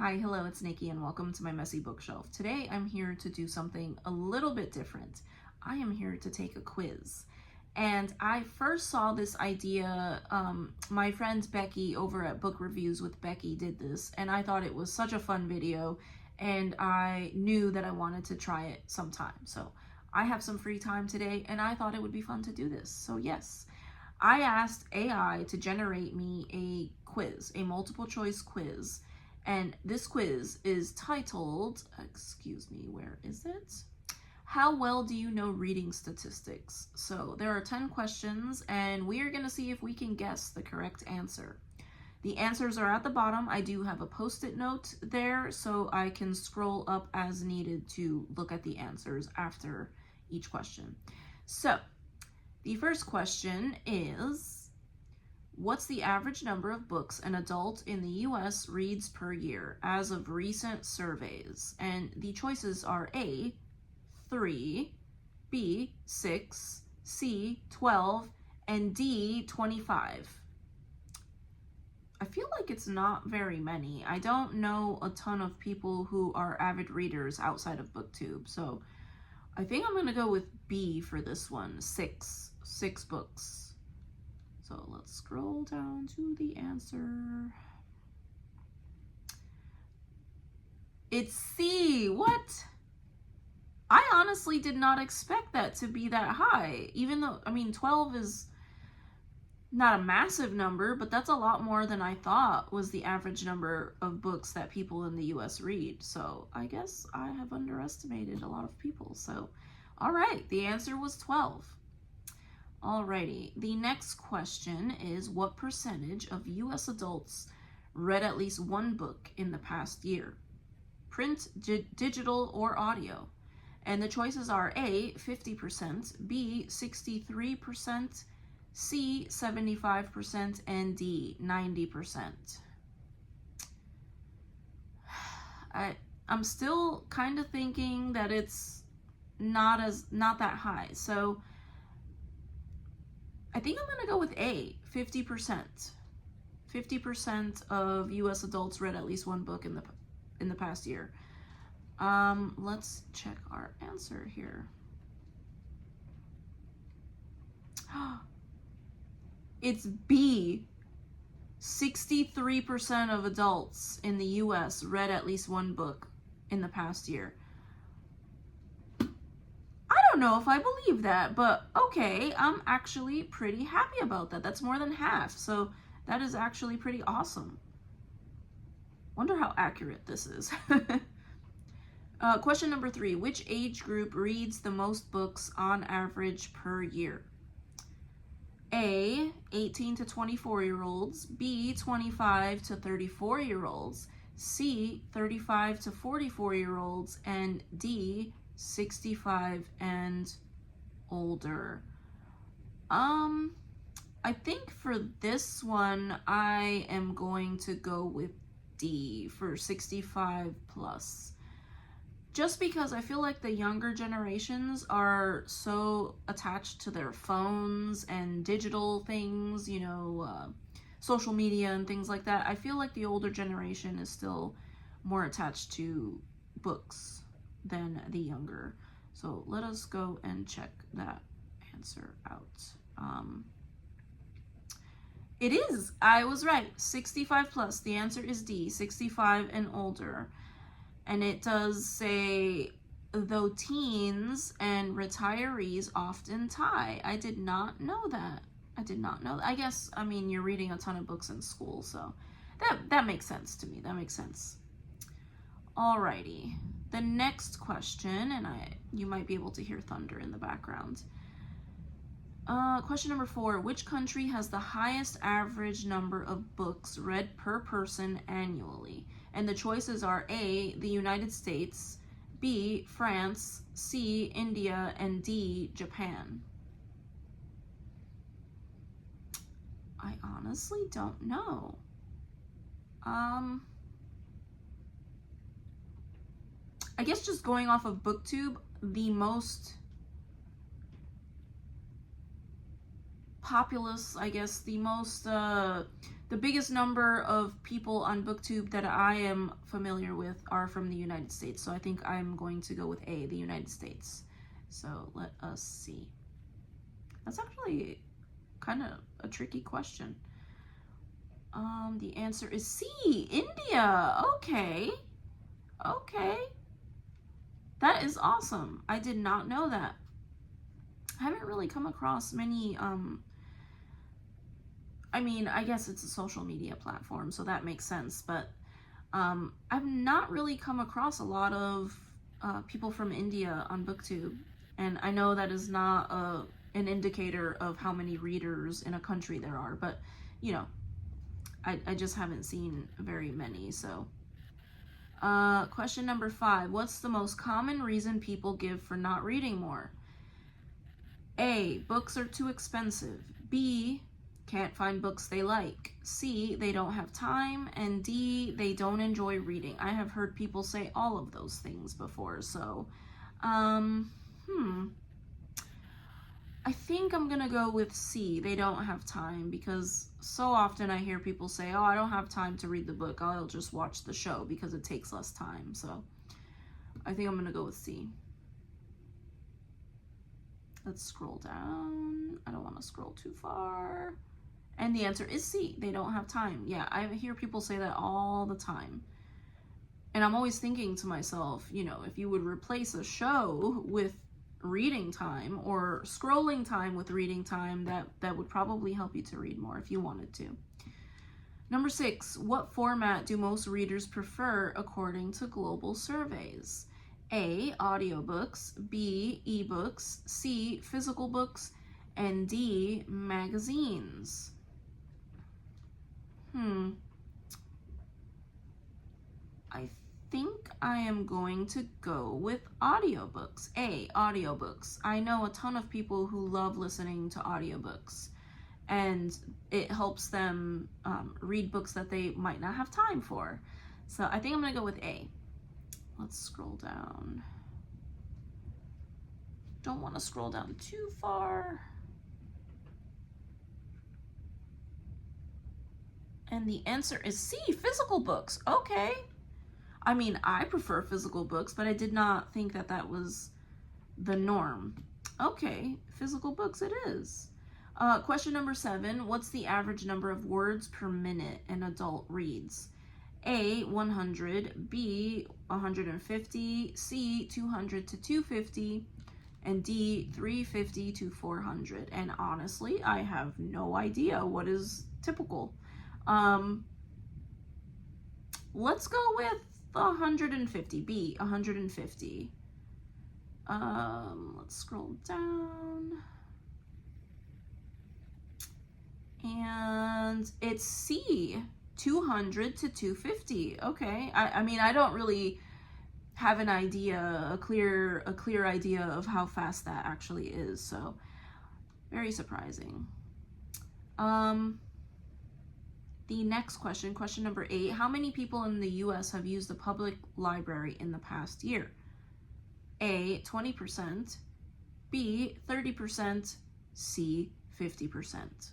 Hi, hello, it's Nikki and welcome to my messy bookshelf. Today I'm here to do something a little bit different. I am here to take a quiz. And I first saw this idea, my friend Becky over at Book Reviews with Becky did this, and I thought it was such a fun video, and I knew that I wanted to try it sometime. So I have some free time today, and I thought it would be fun to do this. So yes, I asked AI to generate me a quiz, a multiple choice quiz. And this quiz is titled, excuse me, where is it? How well do you know reading statistics? So there are 10 questions and we are going to see if we can guess the correct answer. The answers are at the bottom. I do have a post-it note there so I can scroll up as needed to look at the answers after each question. So the first question is, what's the average number of books an adult in the US reads per year as of recent surveys? And the choices are A, 3, B, 6, C, 12, and D, 25. I feel like it's not very many. I don't know a ton of people who are avid readers outside of BookTube, so I think I'm gonna go with B for this one, 6 books. So let's scroll down to the answer. It's C. What? I honestly did not expect that to be that high. Even though, 12 is not a massive number, but that's a lot more than I thought was the average number of books that people in the US read. So I guess I have underestimated a lot of people. So, all right, the answer was 12. Alrighty, the next question is, what percentage of US adults read at least one book in the past year? Print, digital, or audio? And the choices are A, 50%, B, 63%, C, 75%, and D, 90%. I'm still kind of thinking that it's not that high. So I think I'm gonna go with A, 50%. 50% of US adults read at least one book in the past year. Let's check our answer here. It's B. 63% of adults in the US read at least one book in the past year. I don't know if I believe that, but okay, I'm actually pretty happy about that. That's more than half, so that is actually pretty awesome. Wonder how accurate this is. Question number 3, which age group reads the most books on average per year? A, 18 to 24-year-olds, B, 25 to 34-year-olds, C, 35 to 44-year-olds, and D, 65 and older. I think for this one, I am going to go with D for 65 plus. Just because I feel like the younger generations are so attached to their phones and digital things, social media and things like that. I feel like the older generation is still more attached to books than the younger. So let us go and check that answer out. It is, I was right, 65 plus. The answer is D, 65 and older. And it does say, though teens and retirees often tie. I did not know that. I guess, you're reading a ton of books in school, so that makes sense to me. That makes sense. Alrighty. The next question, and you might be able to hear thunder in the background. Question number 4, which country has the highest average number of books read per person annually? And the choices are A, the United States, B, France, C, India, and D, Japan. I honestly don't know. I guess just going off of BookTube, the most populous, I guess, the the biggest number of people on BookTube that I am familiar with are from the United States. So I think I'm going to go with A, the United States. So let us see. That's actually kind of a tricky question. The answer is C, India. Okay. Okay. That is awesome. I did not know that. I haven't really come across many, I mean, I guess it's a social media platform, so that makes sense, but I've not really come across a lot of people from India on BookTube, and I know that is not an indicator of how many readers in a country there are, but, you know, I just haven't seen very many, so. Question number 5. What's the most common reason people give for not reading more? A, books are too expensive. B, can't find books they like. C, they don't have time. And D, they don't enjoy reading. I have heard people say all of those things before, so, I think I'm gonna go with C, they don't have time, because so often I hear people say, oh, I don't have time to read the book, I'll just watch the show because it takes less time. So I think I'm gonna go with C. Let's scroll down. I don't want to scroll too far. And the answer is C, they don't have time. Yeah, I hear people say that all the time. And I'm always thinking to myself, you know, if you would replace a show with reading time or scrolling time with reading time, that would probably help you to read more if you wanted to. Number 6, what format do most readers prefer according to global surveys? A, audiobooks, B, ebooks, C, physical books, and D, magazines. I think I am going to go with audiobooks. A, audiobooks. I know a ton of people who love listening to audiobooks, and it helps them read books that they might not have time for. So I think I'm gonna go with A. Let's scroll down. Don't want to scroll down too far. And the answer is C, physical books. Okay. I mean, I prefer physical books, but I did not think that that was the norm. Okay, physical books it is. Question number 7, what's the average number of words per minute an adult reads? A, 100, B, 150, C, 200 to 250, and D, 350 to 400. And honestly, I have no idea what is typical. Let's go with 150, B, 150. Let's scroll down. And it's C, 200 to 250. Okay. I mean, I don't really have an idea, a clear idea of how fast that actually is. So very surprising. The next question, question number 8, how many people in the US have used the public library in the past year? A, 20%, B, 30%, C, 50%,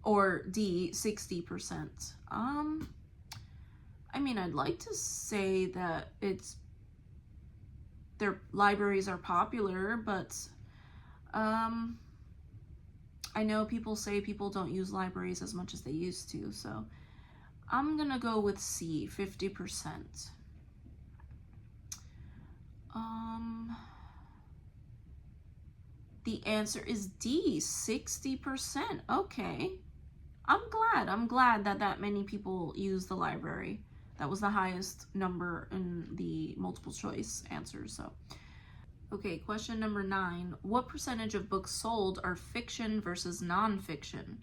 or D, 60%. I mean, I'd like to say that their libraries are popular, but I know people say people don't use libraries as much as they used to, so I'm gonna go with C, 50%. The answer is D, 60%. Okay. I'm glad that many people use the library. That was the highest number in the multiple choice answers, so. Okay, question number 9. What percentage of books sold are fiction versus nonfiction?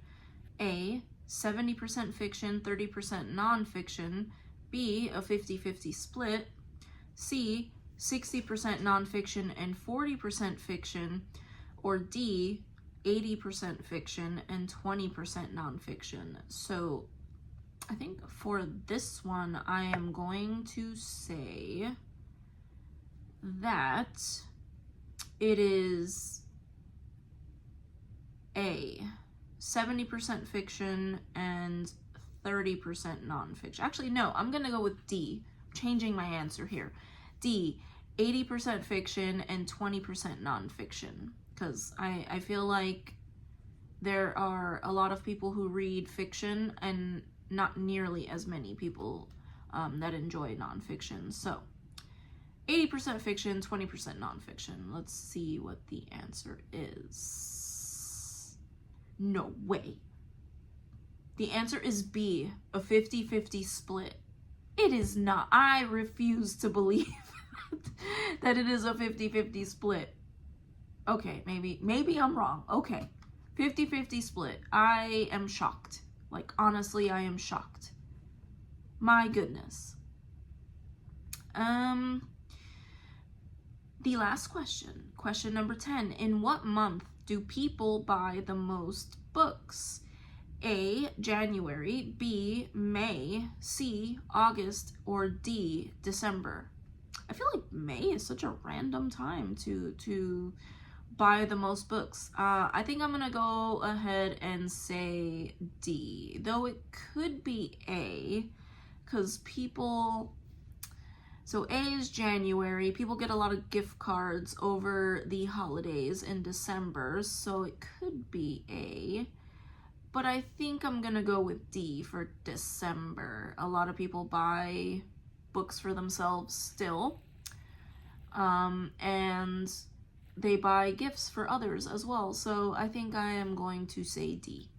A, 70% fiction, 30% nonfiction. B, a 50-50 split. C, 60% nonfiction and 40% fiction. Or D, 80% fiction and 20% nonfiction. So I think for this one, I am going to say that it is A, 70% fiction, and 30% nonfiction. Actually, no, I'm gonna go with D. Changing my answer here. D, 80% fiction and 20% nonfiction. Because I feel like there are a lot of people who read fiction and not nearly as many people that enjoy nonfiction. So 80% fiction, 20% nonfiction. Let's see what the answer is. No way. The answer is B, a 50-50 split. It is not. I refuse to believe that it is a 50-50 split. Okay, maybe I'm wrong. Okay. 50-50 split. I am shocked. Like, honestly, I am shocked. My goodness. The last question. Question number 10. In what month do people buy the most books? A, January, B, May, C, August, or D, December? I feel like May is such a random time to buy the most books. I think I'm gonna go ahead and say D, though it could be A, because people, so A is January, people get a lot of gift cards over the holidays in December, so it could be A, but I think I'm gonna go with D for December. A lot of people buy books for themselves still, and they buy gifts for others as well. So I think I am going to say D.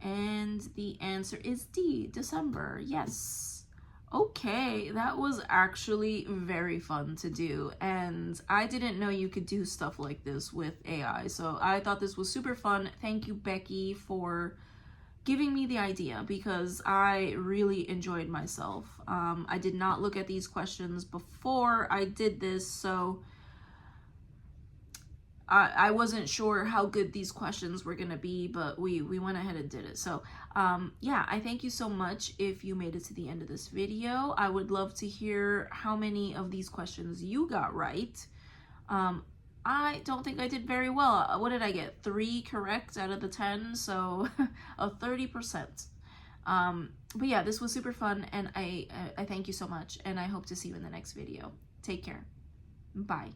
And the answer is D, December. Yes. Okay, that was actually very fun to do. And I didn't know you could do stuff like this with AI. So I thought this was super fun. Thank you, Becky, for giving me the idea, because I really enjoyed myself. I did not look at these questions before I did this, so I wasn't sure how good these questions were gonna be, but we went ahead and did it. So yeah, I thank you so much if you made it to the end of this video. I would love to hear how many of these questions you got right. I don't think I did very well. What did I get? 3 correct out of the 10, so a 30%. But yeah, this was super fun, and I thank you so much, and I hope to see you in the next video. Take care. Bye.